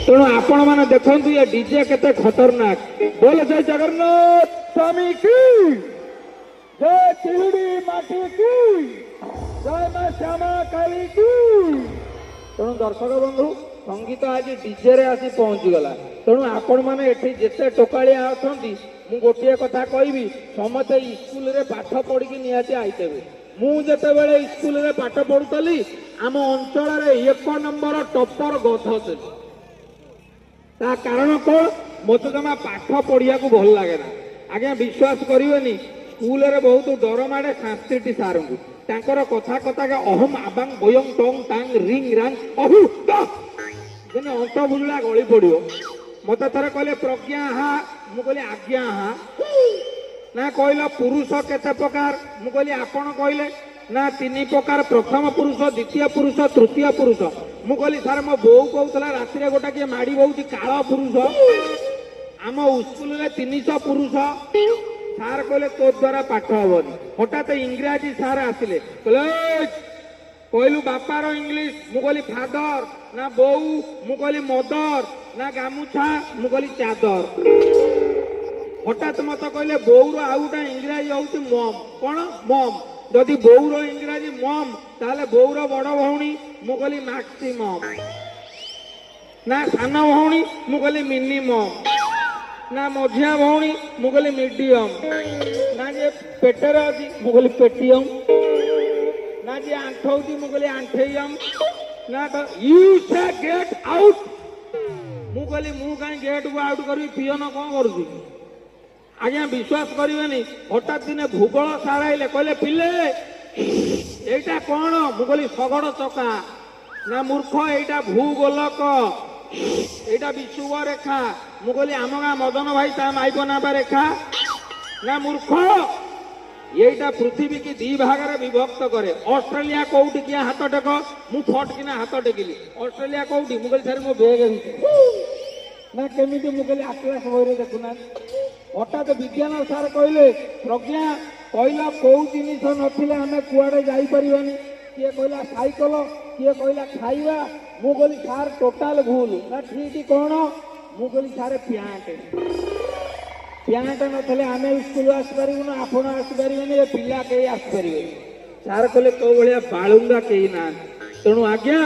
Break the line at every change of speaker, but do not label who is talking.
तेणु आपण मैंने देखु ये डीजे केते खतरनाक। बोल जय जगन्नाथ स्वामी की जय, तिहुड़ी माटी की जय, मां श्यामा काली की। तेणु दर्शक बंधु संगीत आज डीजे रे आसी पहुंची गला। तेणु आपण मैंने एठी जेते टोकालिया अछंती मु गोटे कथा कहबी, समते स्कूल रे पाठ पढ़ी निहाती आईतेबे। मु जेतेबेले स्कूल रे पाठ पढ़ुतली आम अंचल रे 1 नंबर टॉपर गध थी। ता कारण कौन, मत जमा पाठ पढ़िया को भल लगे ना। आज्ञा विश्वास करेनि, स्कूल रे बहुत डर माड़े सांस्कृतिक सार को तांकर कथा कथा के अहम आबांग बयंग टंग टांग रिंग रांग अहु जने अंत बुझला गली पड़ो। मत थरे कहले प्रज्ञा हा, मु कहली आज्ञा हा ना। कहल पुरुष केते प्रकार, मु कहली आपण कहले ना 3 प्रकार, प्रथम पुरुष, द्वितीय पुरुष, तृतीय पुरुष। मु कहली सार मो बो कहूला राति रे गोटा किए माड़ी बहुत काल पुरुष, आम स्कूल रे 300 पुरुष। सार कहले तो द्वारा पाठ हेनी। हठात इंग्राजी सार आसिले, कहले कहलु बापार इंग्लिश, मु कहली फादर ना बोऊ, मु कहली मदर ना गामुछा, मु कहली चादर। हठात मत कहले बोऊर आउ गोटा इंग्राजी हूँ मम। कौन मम? जदि बोऊर इंग्राजी मम ताले बोऊर बड़ भौणी, मु कहली मैक्सिमम ना। सान भौणी, मु कहली मिनिमम ना। मझिया भौणी, मु कहली मीडियम ना। जे पेटर अच्छी, मु कहली पेटीएम ना। जे आंठौती, मु कहली आंठेयम ना। तो यू से गेट आउट, मु कहली मु कहीं गेट को आउट करी, पियन कौन करुची। आज्ञा विश्वास करेनि, हठात दिने भूगोल सार आइले, कहले पिले एटा कौन? मु कहली शगड़ चका ना। मूर्ख एटा भूगोलक, एटा विषुव रेखा। मु कहली आम गाँ मदन भाई ता माइप नाबा रेखा ना। मूर्ख एटा पृथ्वी की 2 भाग रे विभक्त करे। ऑस्ट्रेलिया कोउटी किया हाथ टेक, मु फट किना हाथ टेकिली। ऑस्ट्रेलिया कोउटी? मु कहली सार मो बेग ना। केमिति? मु कहली आटलास बही देखुना। हठात विज्ञान सार कहले प्रज्ञा कहला कौ जिनिस नथिले आमे कुआडे जाई परिबानी। किए कहला साइकल, किए कहला खाइबा। मु कहली सार टोटाल भूल ना। ठीक कौन? मु कहली सारे प्यांट। प्यांट नथिले आमे स्कूल आसी परिबु ना, आपण आसी परिबेनी, पिला के आसी परिबेनी। सार कहले तो भलिया बाळुंगा केही ना। तेणु आज्ञा